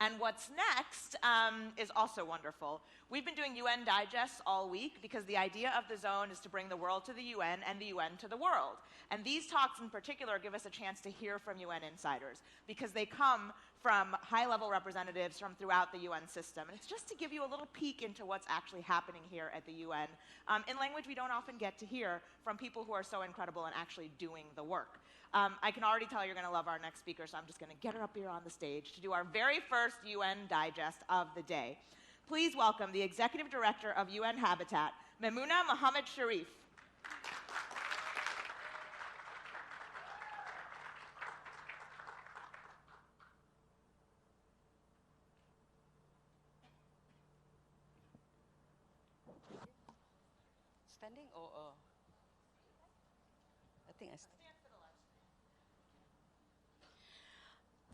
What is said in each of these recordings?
And what's next is also wonderful. We've been doing UN Digests all week because the idea of the zone is to bring the world to the UN and the UN to the world. And these talks in particular give us a chance to hear from UN insiders because they come from high-level representatives from throughout the UN system. And it's just to give you a little peek into what's actually happening here at the UN in language we don't often get to hear from people who are so incredible and actually doing the work. I can already tell you're going to love our next speaker, so I'm just going to get her up here on the stage to do our very first UN Digest of the day. Please welcome the Executive Director of UN Habitat, Maimuna Mohammed Sharif. Standing or I think I stand.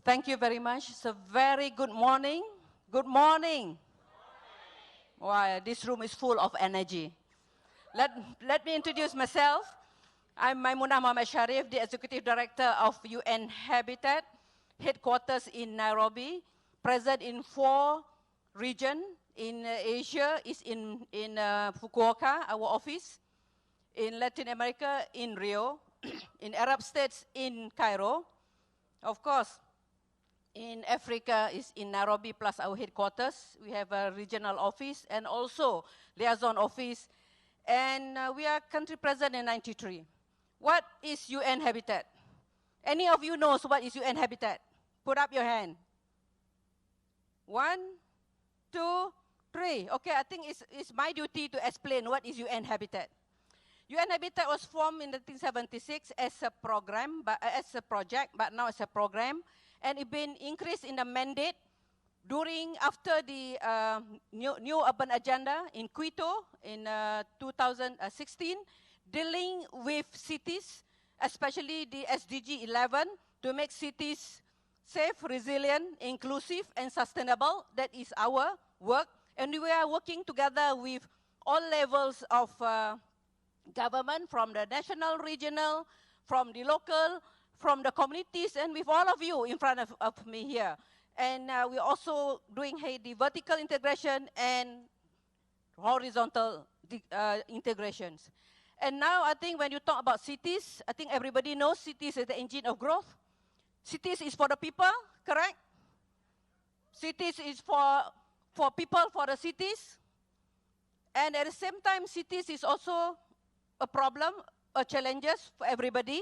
Thank you very much. It's a very good morning. Good morning. Wow, this room is full of energy. Let me introduce myself. I'm Maimuna Mohammed Sharif, the Executive Director of UN Habitat, headquarters in Nairobi, present in 4 regions. In Asia is in Fukuoka, our office. In Latin America, in Rio. In Arab states, in Cairo. Of course, in Africa is in Nairobi plus our headquarters. We have a regional office and also liaison office. And we are country present in 93. What is UN Habitat? Any of you knows what is UN Habitat? Put up your hand. 1, 2, 3. Okay, I think it's my duty to explain what is UN Habitat. UN Habitat was formed in 1976 as a program, as a project, but now it's a program. And it's been increased in the mandate after the new urban agenda in Quito in 2016, dealing with cities, especially the SDG 11, to make cities safe, resilient, inclusive, and sustainable. That is our work. And we are working together with all levels of government, from the national, regional, from the local, from the communities, and with all of you in front of me here. And we're also doing the vertical integration and horizontal integrations. And now I think when you talk about cities, I think everybody knows cities is the engine of growth. Cities is for the people, correct? Cities is for people, for the cities. And at the same time, cities is also a problem, a challenges for everybody.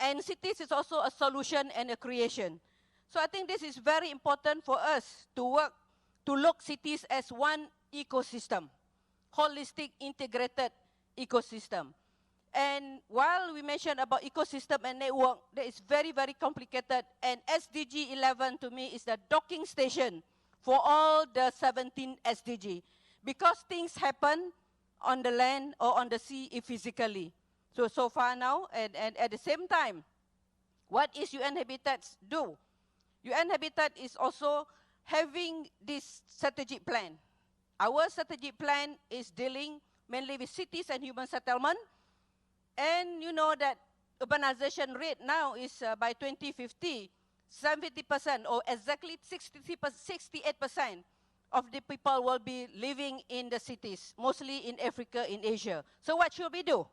And cities is also a solution and a creation. So I think this is very important for us to work, to look cities as one ecosystem, holistic, integrated ecosystem. And while we mentioned about ecosystem and network, that is very, very complicated. And SDG 11 to me is the docking station for all the 17 SDG. Because things happen on the land or on the sea physically. So far now, and at the same time, what is UN Habitat do? UN Habitat is also having this strategic plan. Our strategic plan is dealing mainly with cities and human settlement. And you know that urbanization rate now is by 2050, 70% or exactly 68% of the people will be living in the cities, mostly in Africa, in Asia. So what should we do?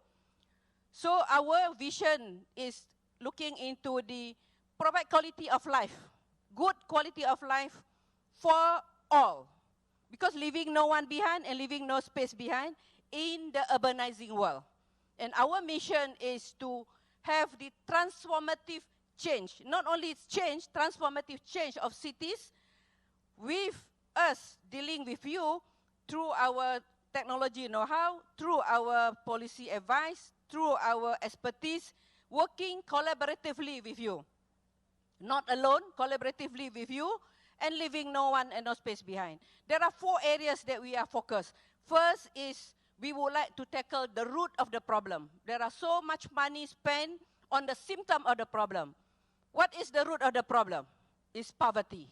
So our vision is looking into the provide quality of life, good quality of life for all. Because leaving no one behind and leaving no space behind in the urbanizing world. And our mission is to have the transformative change, not only change, transformative change of cities with us dealing with you through our technology know-how, through our policy advice, through our expertise, working collaboratively with you. Not alone, collaboratively with you, and leaving no one and no space behind. There are 4 areas that we are focused. First is we would like to tackle the root of the problem. There are so much money spent on the symptom of the problem. What is the root of the problem? It's poverty.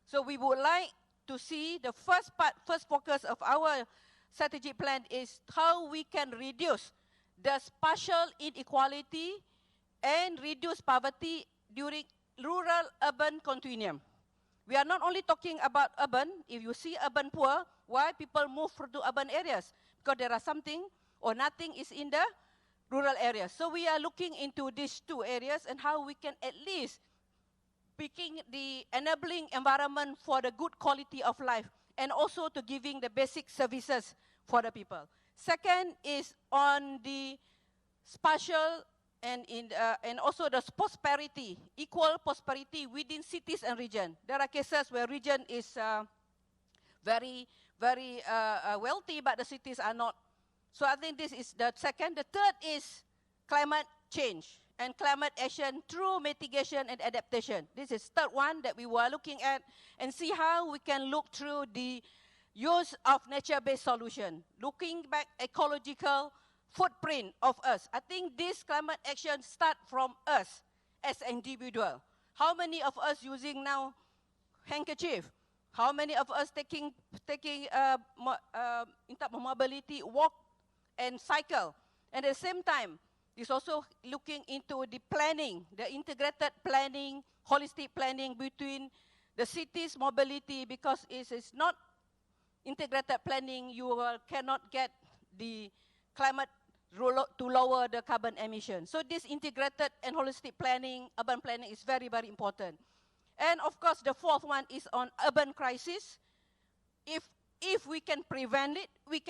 So we would like to see the first focus of our strategic plan is how we can reduce the spatial inequality and reduce poverty during rural-urban continuum. We are not only talking about urban. If you see urban poor, why people move to urban areas? Because there are something or nothing is in the rural areas. So we are looking into these two areas and how we can at least picking the enabling environment for the good quality of life and also to giving the basic services for the people. Second is on the spatial and also the prosperity, equal prosperity within cities and region. There are cases where region is very wealthy, but the cities are not. So I think this is the second. The third is climate change and climate action through mitigation and adaptation. This is third one that we were looking at and see how we can look through the use of nature-based solution, looking back ecological footprint of us. I think this climate action start from us as individual. How many of us using now handkerchief? How many of us taking in terms of mobility, walk and cycle? And at the same time, it's also looking into the planning, the integrated planning, holistic planning between the city's mobility, because it is not integrated planning, you cannot get the climate to lower the carbon emission. So this integrated and holistic planning, urban planning is very, very important. And of course, the fourth one is on urban crisis. If we can prevent it, we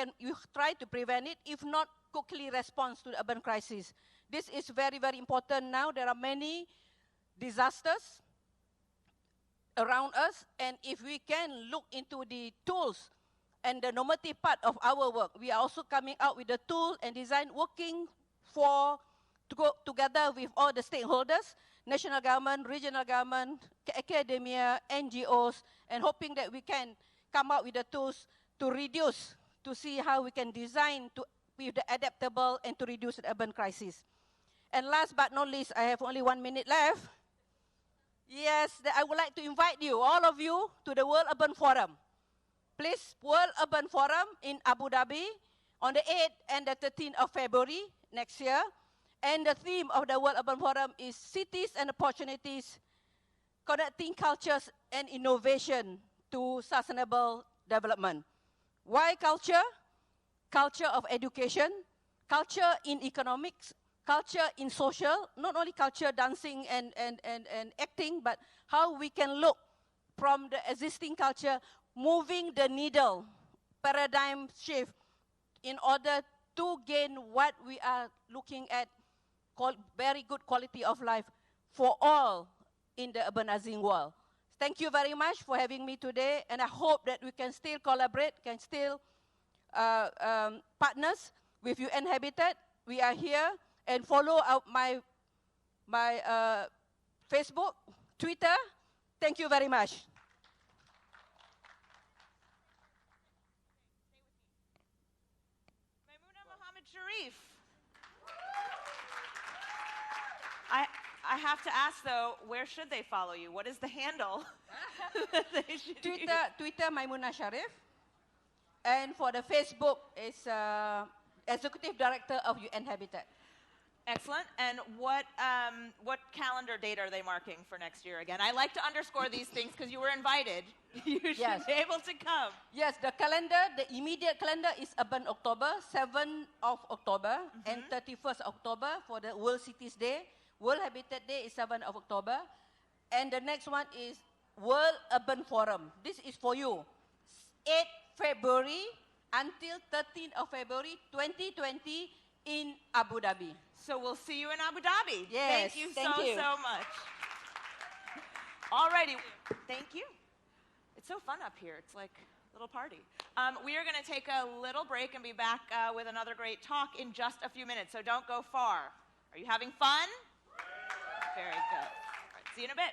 try to prevent it. If not, quickly respond to the urban crisis. This is very, very important now. There are many disasters around us, and if we can look into the tools and the normative part of our work, we are also coming out with the tool and design, working to go together with all the stakeholders, national government, regional government, academia, NGOs, and hoping that we can come out with the tools to reduce, to see how we can design to be adaptable and to reduce the urban crisis. And last but not least, I have only 1 minute left. Yes, I would like to invite you, all of you, to the World Urban Forum. Please, World Urban Forum in Abu Dhabi on the 8th and the 13th of February next year. And the theme of the World Urban Forum is Cities and Opportunities, Connecting Cultures and Innovation to Sustainable Development. Why culture? Culture of education, culture in economics, culture in social, not only culture, dancing and acting, but how we can look from the existing culture, moving the needle, paradigm shift, in order to gain what we are looking at, called very good quality of life for all in the urbanizing world. Thank you very much for having me today, and I hope that we can still collaborate, can still partners with UN Habitat. We are here, and follow my Facebook, Twitter. Thank you very much. Maimuna Mohammed Sharif. I have to ask though, where should they follow you? What is the handle? They should Twitter Maimuna Sharif. And for the Facebook, it's Executive Director of UN Habitat. Excellent. And what calendar date are they marking for next year again? I like to underscore these things because you were invited. You should be able to come. Yes, the calendar, the immediate calendar is Urban October, 7th of October and 31st October for the World Cities Day. World Habitat Day is 7th of October. And the next one is World Urban Forum. This is for you. 8th February until 13th of February 2020 in Abu Dhabi. So we'll see you in Abu Dhabi. Yes, thank you thank you so much. Alrighty, thank you. It's so fun up here. It's like a little party. We are going to take a little break and be back with another great talk in just a few minutes, so don't go far. Are you having fun? Very good. All right, see you in a bit.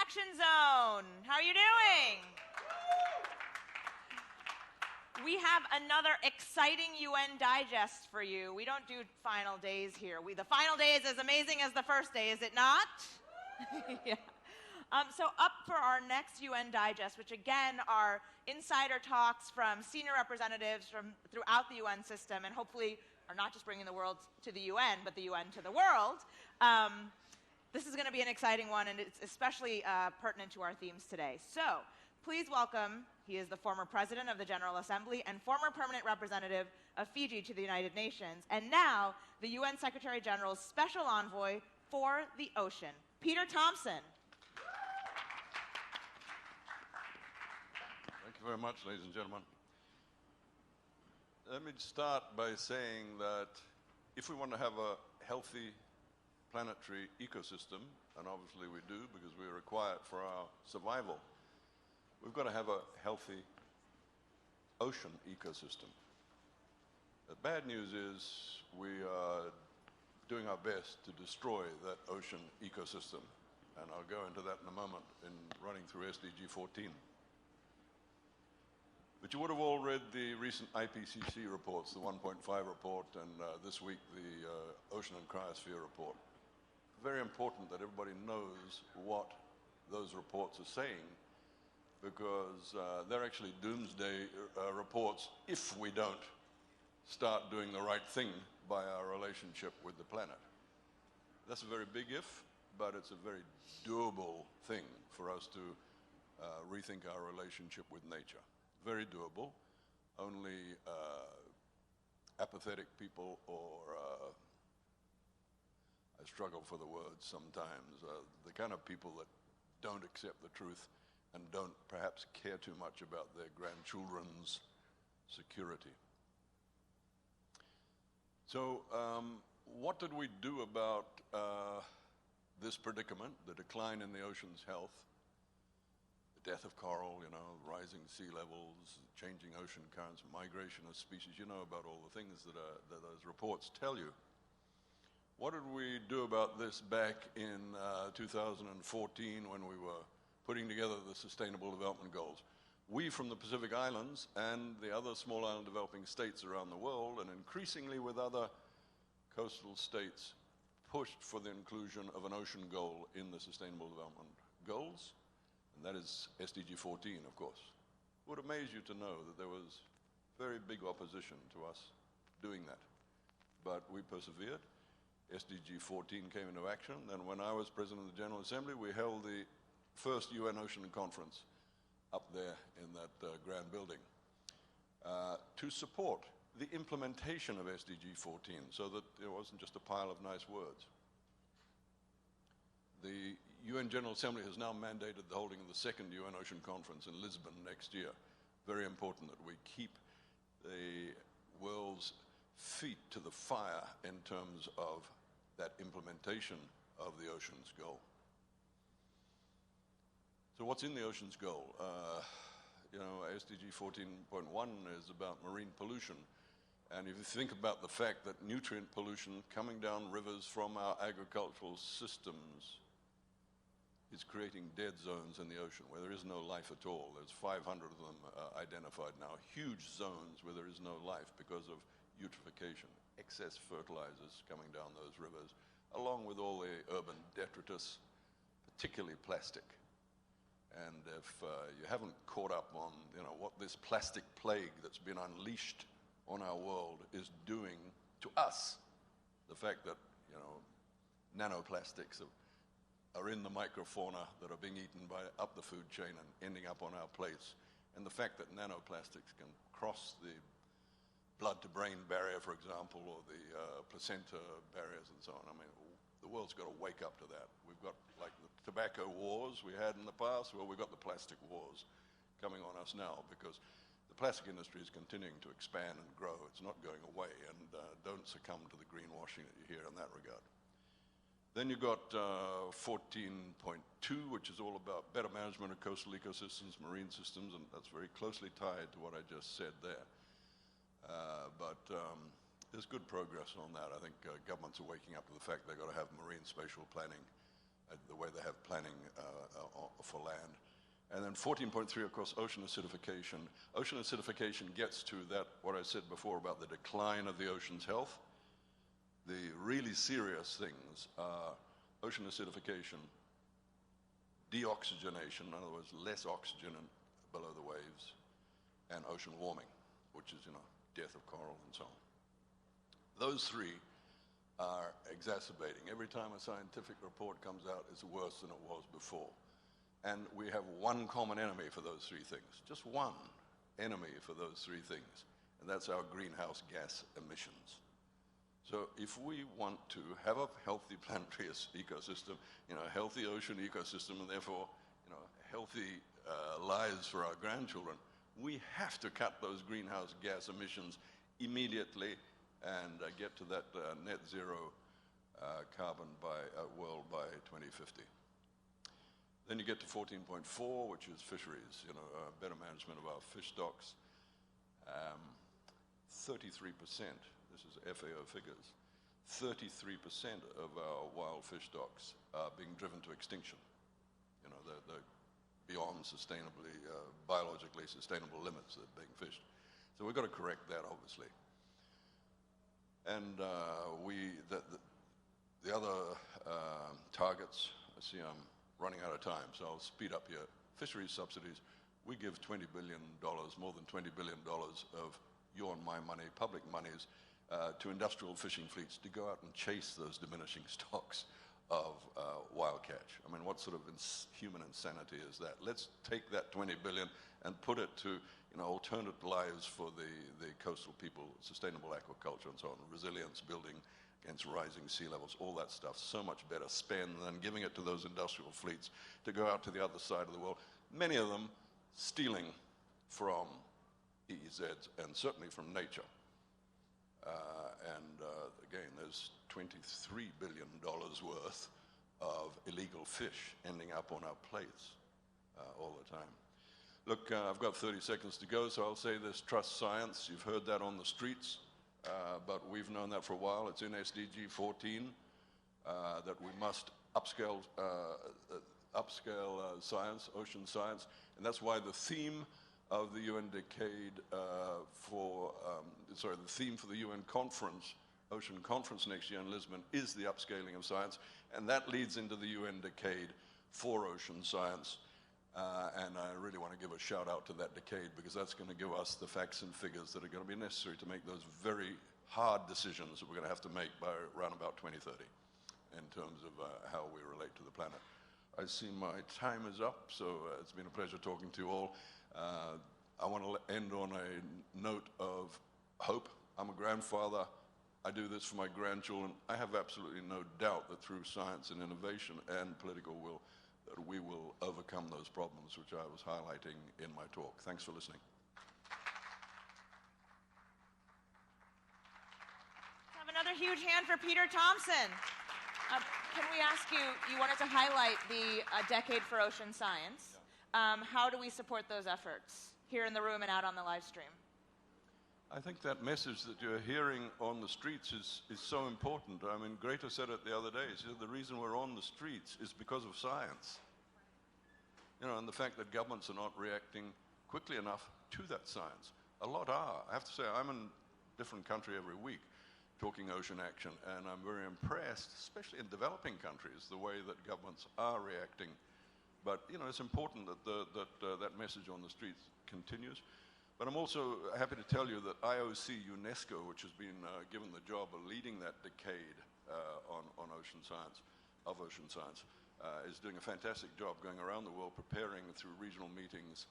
Action Zone. How are you doing? We have another exciting UN Digest for you. We don't do final days here. The final day is as amazing as the first day, is it not? Yeah. So up for our next UN Digest, which again are insider talks from senior representatives from throughout the UN system, and hopefully are not just bringing the world to the UN, but the UN to the world. This is going to be an exciting one, and it's especially pertinent to our themes today. So please welcome, he is the former president of the General Assembly and former permanent representative of Fiji to the United Nations, and now the UN Secretary General's Special Envoy for the Ocean, Peter Thompson. Thank you very much, ladies and gentlemen. Let me start by saying that if we want to have a healthy planetary ecosystem, and obviously we do because we require it for our survival, we've got to have a healthy ocean ecosystem. The bad news is we are doing our best to destroy that ocean ecosystem, and I'll go into that in a moment in running through SDG 14. But you would have all read the recent IPCC reports, the 1.5 report, and this week the Ocean and Cryosphere report. Very important that everybody knows what those reports are saying, because they're actually doomsday reports if we don't start doing the right thing by our relationship with the planet. That's a very big if, but it's a very doable thing for us to rethink our relationship with nature. Very doable. Only apathetic people, or I struggle for the words sometimes, the kind of people that don't accept the truth and don't perhaps care too much about their grandchildren's security. So what did we do about this predicament, the decline in the ocean's health, the death of coral, rising sea levels, changing ocean currents, migration of species? You know about all the things that those reports tell you. What did we do about this back in 2014 when we were putting together the Sustainable Development Goals? We from the Pacific Islands and the other small island developing states around the world, and increasingly with other coastal states, pushed for the inclusion of an ocean goal in the Sustainable Development Goals, and that is SDG 14, of course. It would amaze you to know that there was very big opposition to us doing that, but we persevered. SDG 14 came into action, and when I was president of the General Assembly, we held the first UN Ocean Conference up there in that grand building to support the implementation of SDG 14, so that it wasn't just a pile of nice words. The UN General Assembly has now mandated the holding of the second UN Ocean Conference in Lisbon next year. Very important that we keep the world's feet to the fire in terms of that implementation of the ocean's goal. So what's in the ocean's goal? SDG 14.1 is about marine pollution. And if you think about the fact that nutrient pollution coming down rivers from our agricultural systems is creating dead zones in the ocean where there is no life at all. There's 500 of them identified now. Huge zones where there is no life because of eutrophication, excess fertilizers coming down those rivers, along with all the urban detritus, particularly plastic. And if you haven't caught up on what this plastic plague that's been unleashed on our world is doing to us, the fact that nanoplastics are in the microfauna that are being eaten up the food chain and ending up on our plates, and the fact that nanoplastics can cross the blood-to-brain barrier, for example, or the placenta barriers and so on. I mean, the world's got to wake up to that. We've got, like the tobacco wars we had in the past, well, we've got the plastic wars coming on us now, because the plastic industry is continuing to expand and grow. It's not going away, and don't succumb to the greenwashing that you hear in that regard. Then you've got 14.2, which is all about better management of coastal ecosystems, marine systems, and that's very closely tied to what I just said there. But there's good progress on that. I think governments are waking up to the fact they've got to have marine spatial planning the way they have planning for land. And then 14.3, of course, ocean acidification. Ocean acidification gets to that, what I said before about the decline of the ocean's health. The really serious things are ocean acidification, deoxygenation, in other words, less oxygen below the waves, and ocean warming, which is, death of coral and so on. Those three are exacerbating. Every time a scientific report comes out, it's worse than it was before. And we have one common enemy for those three things, just one enemy for those three things, and that's our greenhouse gas emissions. So if we want to have a healthy planetary ecosystem, a healthy ocean ecosystem, and therefore, healthy lives for our grandchildren, we have to cut those greenhouse gas emissions immediately and get to that net zero carbon world by 2050. Then you get to 14.4, which is fisheries, better management of our fish stocks. 33%, this is FAO figures, 33% of our wild fish stocks are being driven to extinction. They're beyond sustainably, biologically sustainable limits that are being fished. So we've got to correct that, obviously. And the other targets, I see I'm running out of time, so I'll speed up here. Fisheries subsidies, we give $20 billion, more than $20 billion of your and my money, public monies, to industrial fishing fleets to go out and chase those diminishing stocks of wild catch. I mean, what sort of human insanity is that? Let's take that $20 billion and put it to alternate lives for the coastal people, sustainable aquaculture and so on, resilience building against rising sea levels, all that stuff. So much better spend than giving it to those industrial fleets to go out to the other side of the world, many of them stealing from EEZs and certainly from nature. Again, there's $23 billion worth of illegal fish ending up on our plates all the time. Look, I've got 30 seconds to go, so I'll say this: trust science. You've heard that on the streets, but we've known that for a while. It's in SDG 14 that we must upscale science, ocean science, and that's why the theme of the UN decade the theme for the UN conference, Ocean Conference next year in Lisbon, is the upscaling of science, and that leads into the UN decade for ocean science. And I really want to give a shout out to that decade, because that's going to give us the facts and figures that are going to be necessary to make those very hard decisions that we're going to have to make by around about 2030 in terms of how we relate to the planet. I see my time is up, so it's been a pleasure talking to you all. I want to end on a note of hope. I'm a grandfather. I do this for my grandchildren. I have absolutely no doubt that through science and innovation and political will, that we will overcome those problems which I was highlighting in my talk. Thanks for listening. Have another huge hand for Peter Thompson. Can we ask you, you wanted to highlight the Decade for Ocean Science. How do we support those efforts here in the room and out on the live stream? I think that message that you're hearing on the streets is so important. I mean, Greta said it the other day. She said the reason we're on the streets is because of science. And the fact that governments are not reacting quickly enough to that science. A lot are. I have to say, I'm in a different country every week talking ocean action, and I'm very impressed, especially in developing countries, the way that governments are reacting. But, it's important that that message on the streets continues. But I'm also happy to tell you that IOC UNESCO, which has been given the job of leading that decade on ocean science, is doing a fantastic job going around the world preparing through regional meetings.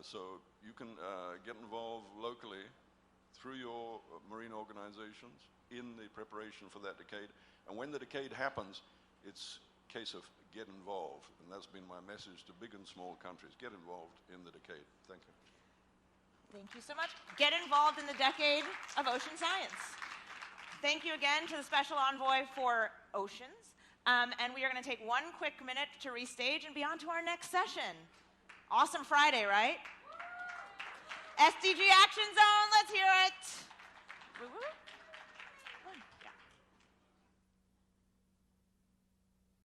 So you can get involved locally through your marine organizations in the preparation for that decade. And when the decade happens, it's a case of get involved. And that's been my message to big and small countries. Get involved in the decade. Thank you. Thank you so much. Get involved in the Decade of Ocean Science. Thank you again to the Special Envoy for Oceans. And we are going to take one quick minute to restage and be on to our next session. Awesome Friday, right? SDG Action Zone, let's hear it. Woo-woo.